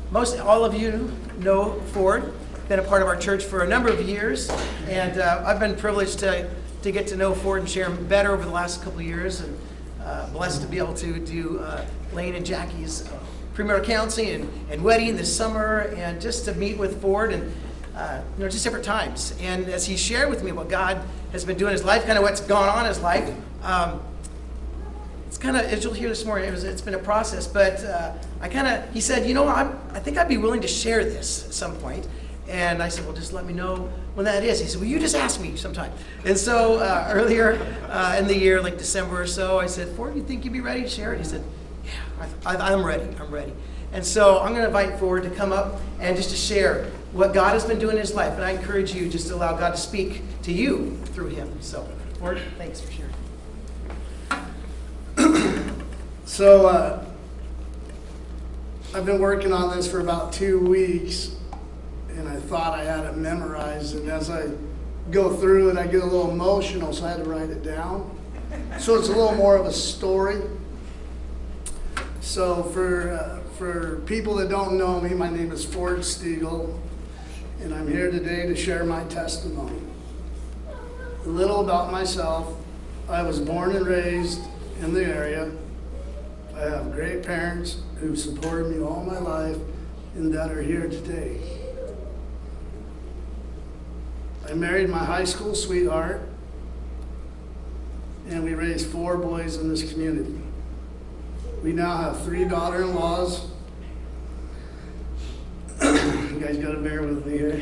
Most all of you know Ford, been a part of our church for a number of years, and I've been privileged to get to know Ford and share him better over the last couple of years, and blessed to be able to do Lane and Jackie's premarital counseling and wedding this summer, and just to meet with Ford and just different times. And as he shared with me what God has been doing in his life, kind of what's gone on in his life, it's kind of, as you'll hear this morning, it's been a process, but he said, I think I'd be willing to share this at some point. And I said, well, just let me know when that is. He said, well, you just ask me sometime. And so earlier in the year, like December or so, I said, Ford, you think you'd be ready to share it? He said, yeah, I'm ready. I'm ready. And so I'm going to invite Ford to come up and just to share what God has been doing in his life. And I encourage you just to allow God to speak to you through him. So, Ford, thanks for sharing. So I've been working on this for about 2 weeks, and I thought I had it memorized. And as I go through it, I get a little emotional, so I had to write it down. So it's a little more of a story. So for people that don't know me, my name is Ford Stigall, and I'm here today to share my testimony. A little about myself. I was born and raised in the area. I have great parents who supported me all my life and that are here today. I married my high school sweetheart, and we raised 4 boys in this community. We now have 3 daughter-in-laws. You guys got to bear with me here.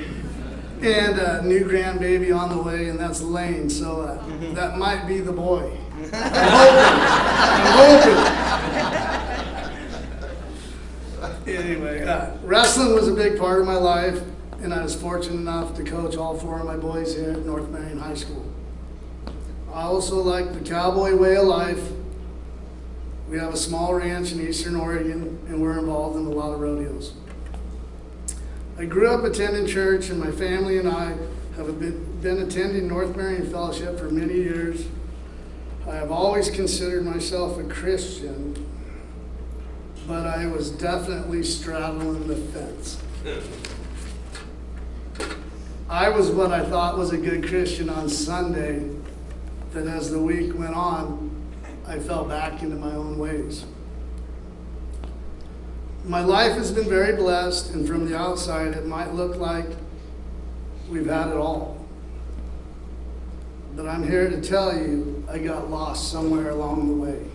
And a new grandbaby on the way, and that's Lane, so that might be the boy. I'm hoping. Anyway, wrestling was a big part of my life, and I was fortunate enough to coach all 4 of my boys here at North Marion High School. I also like the cowboy way of life. We have a small ranch in Eastern Oregon, and we're involved in a lot of rodeos. I grew up attending church, and my family and I have been attending North Marion Fellowship for many years. I have always considered myself a Christian, but I was definitely straddling the fence. I was what I thought was a good Christian on Sunday, but as the week went on, I fell back into my own ways. My life has been very blessed, and from the outside, it might look like we've had it all. But I'm here to tell you, I got lost somewhere along the way.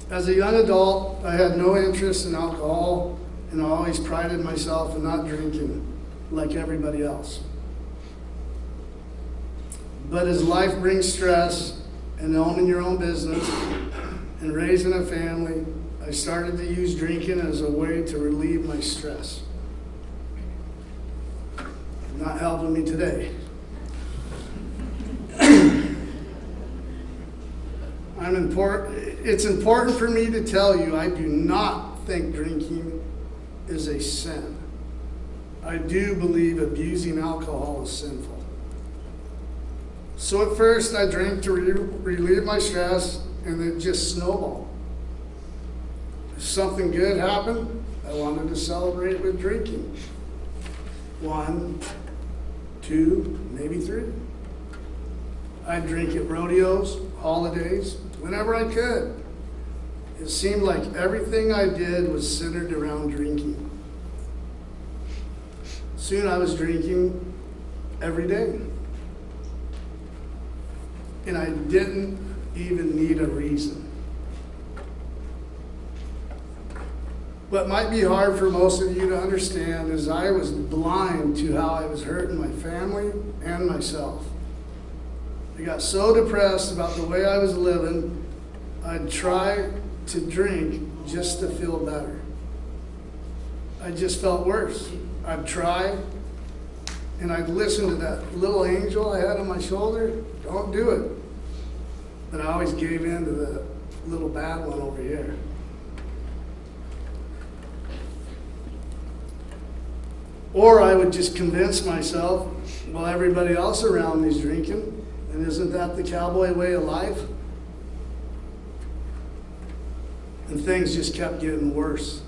As a young adult, I had no interest in alcohol, and I always prided myself in not drinking like everybody else. But as life brings stress, and owning your own business, and raising a family, I started to use drinking as a way to relieve my stress. Not helping me today. It's important for me to tell you, I do not think drinking is a sin. I do believe abusing alcohol is sinful. So at first I drank to relieve my stress, and it just snowballed. If something good happened, I wanted to celebrate with drinking. 1, 2, maybe 3. I'd drink at rodeos, holidays, whenever I could. It seemed like everything I did was centered around drinking. Soon I was drinking every day. And I didn't even need a reason. What might be hard for most of you to understand is I was blind to how I was hurting my family and myself. I got so depressed about the way I was living, I'd try to drink just to feel better. I just felt worse. I'd try, and I'd listen to that little angel I had on my shoulder. Don't do it. But I always gave in to the little bad one over here. Or I would just convince myself, well, everybody else around me is drinking, And isn't that the cowboy way of life? And things just kept getting worse.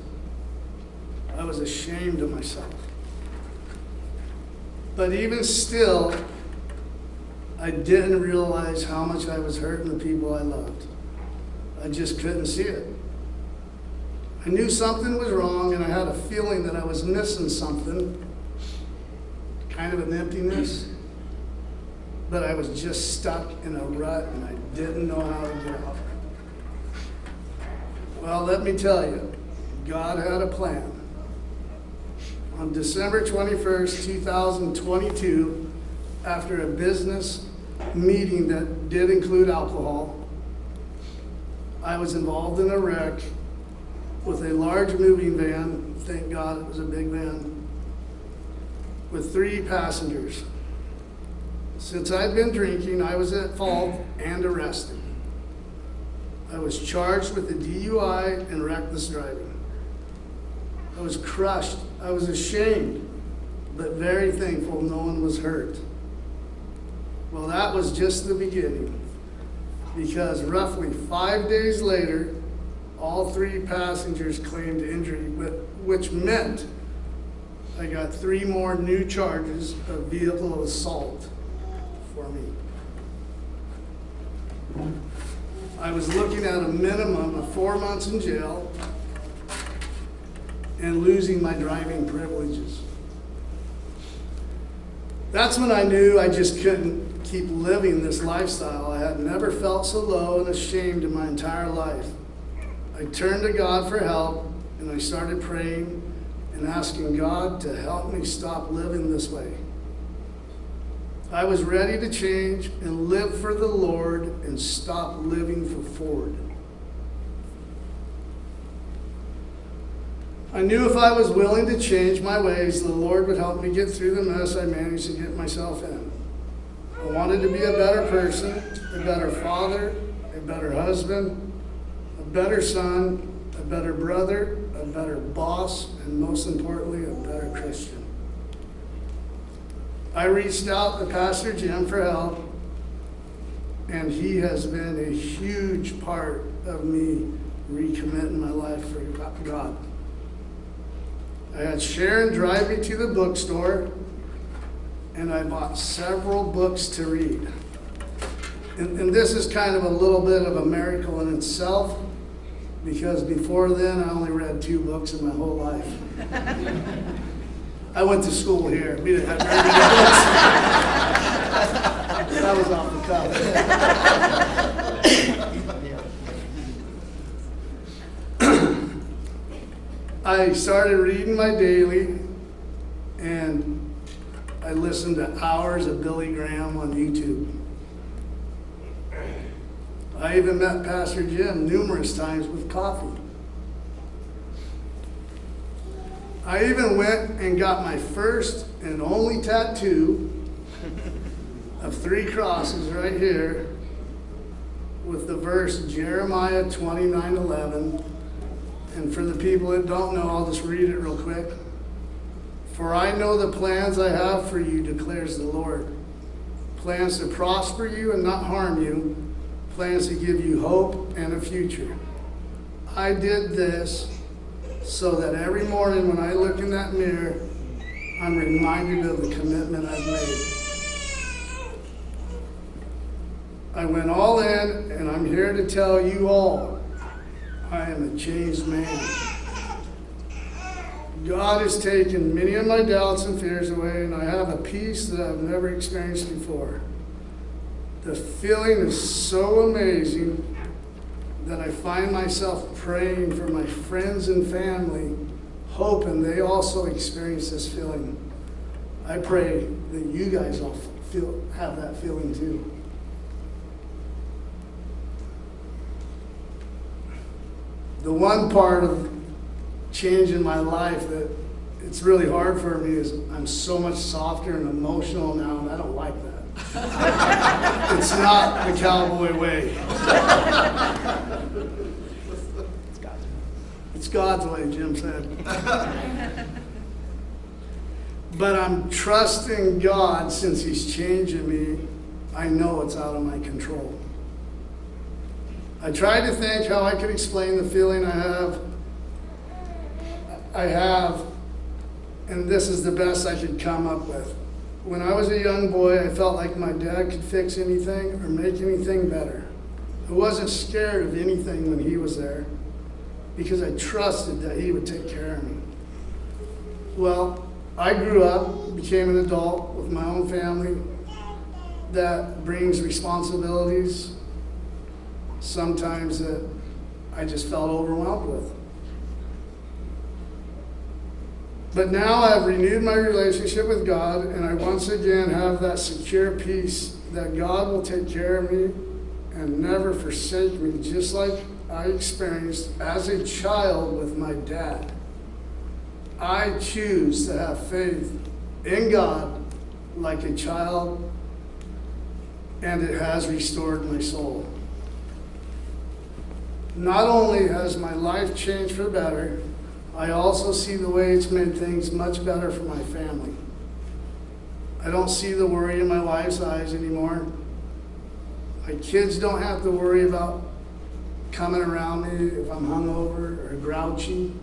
I was ashamed of myself. But even still, I didn't realize how much I was hurting the people I loved. I just couldn't see it. I knew something was wrong, and I had a feeling that I was missing something, kind of an emptiness, but I was just stuck in a rut, and I didn't know how to get out. Well, let me tell you, God had a plan. On December 21st, 2022, after a business meeting that did include alcohol, I was involved in a wreck with a large moving van. Thank God it was a big van, with 3 passengers. Since I'd been drinking, I was at fault and arrested. I was charged with a DUI and reckless driving. I was crushed. I was ashamed, but very thankful no one was hurt. Well, that was just the beginning, because roughly 5 days later, all 3 passengers claimed injury, which meant I got 3 more new charges of vehicle assault for me. I was looking at a minimum of 4 months in jail and losing my driving privileges. That's when I knew I just couldn't keep living this lifestyle. I had never felt so low and ashamed in my entire life. I turned to God for help, and I started praying and asking God to help me stop living this way. I was ready to change and live for the Lord and stop living for Ford. I knew if I was willing to change my ways, the Lord would help me get through the mess I managed to get myself in. I wanted to be a better person, a better father, a better husband, a better son, a better brother, a better boss, and most importantly, a better Christian. I reached out to Pastor Jim for help, and he has been a huge part of me recommitting my life for God. I had Sharon drive me to the bookstore, and I bought several books to read. And this is kind of a little bit of a miracle in itself, because before then I only read 2 books in my whole life. I went to school here. We didn't have very many books. That was off the cuff. I started reading my daily, and I listened to hours of Billy Graham on YouTube. I even met Pastor Jim numerous times with coffee. I even went and got my first and only tattoo of 3 crosses right here with the verse Jeremiah 29:11. And for the people that don't know, I'll just read it real quick. For I know the plans I have for you, declares the Lord. Plans to prosper you and not harm you. Plans to give you hope and a future. I did this so that every morning when I look in that mirror, I'm reminded of the commitment I've made. I went all in, and I'm here to tell you all, I am a changed man. God has taken many of my doubts and fears away, and I have a peace that I've never experienced before. The feeling is so amazing that I find myself praying for my friends and family, hoping they also experience this feeling. I pray that you guys all have that feeling too. The one part of changing my life that it's really hard for me is I'm so much softer and emotional now, and I don't like that. It's not the cowboy way. It's God's way, Jim said. But I'm trusting God since He's changing me. I know it's out of my control. I tried to think how I could explain the feeling I have, and this is the best I could come up with. When I was a young boy, I felt like my dad could fix anything or make anything better. I wasn't scared of anything when he was there because I trusted that he would take care of me. Well, I grew up, became an adult with my own family that brings responsibilities, sometimes that I just felt overwhelmed with. But now I've renewed my relationship with God, and I once again have that secure peace that God will take care of me and never forsake me, just like I experienced as a child with my dad. I choose to have faith in God like a child, and it has restored my soul. Not only has my life changed for better, I also see the way it's made things much better for my family. I don't see the worry in my wife's eyes anymore. My kids don't have to worry about coming around me if I'm hungover or grouchy.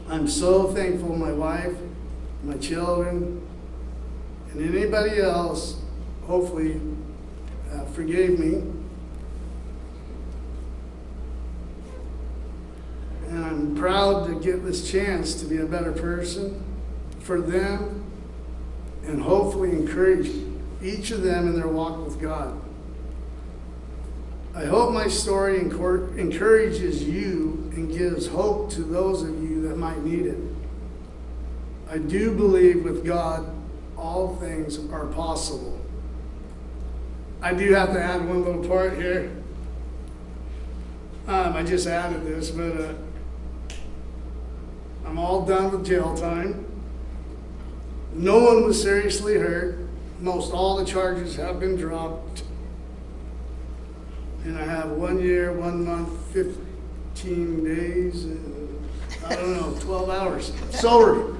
I'm so thankful my wife, my children, and anybody else hopefully forgave me. And I'm proud to get this chance to be a better person for them and hopefully encourage each of them in their walk with God. I hope my story encourages you and gives hope to those of you that might need it. I do believe with God, all things are possible. I do have to add one little part here. I just added this, but I'm all done with jail time. No one was seriously hurt. Most all the charges have been dropped. And I have 1 year, 1 month, 15 days, and I don't know, 12 hours. Sober.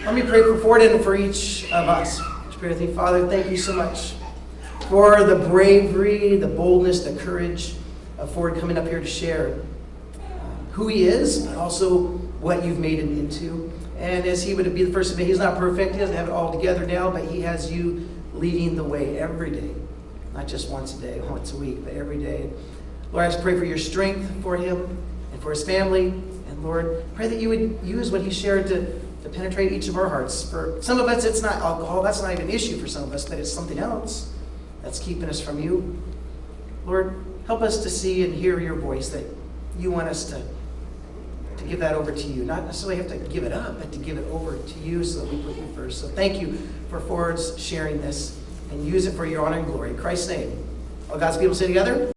Let me pray for Ford and for each of us. Spirit, Father, thank you so much for the bravery, the boldness, the courage of Ford coming up here to share who he is, but also what you've made him into. And as he would be the first to admit, he's not perfect, he doesn't have it all together now, but he has you leading the way every day. Not just once a day, once a week, but every day. Lord, I just pray for your strength for him and for his family. And Lord, pray that you would use what he shared to penetrate each of our hearts. For some of us, it's not alcohol. That's not even an issue for some of us, but it's something else that's keeping us from you. Lord, help us to see and hear your voice, that you want us to give that over to you. Not necessarily have to give it up, but to give it over to you so that we put you first. So thank you for Ford's sharing this, and use it for your honor and glory. In Christ's name. All God's people say together.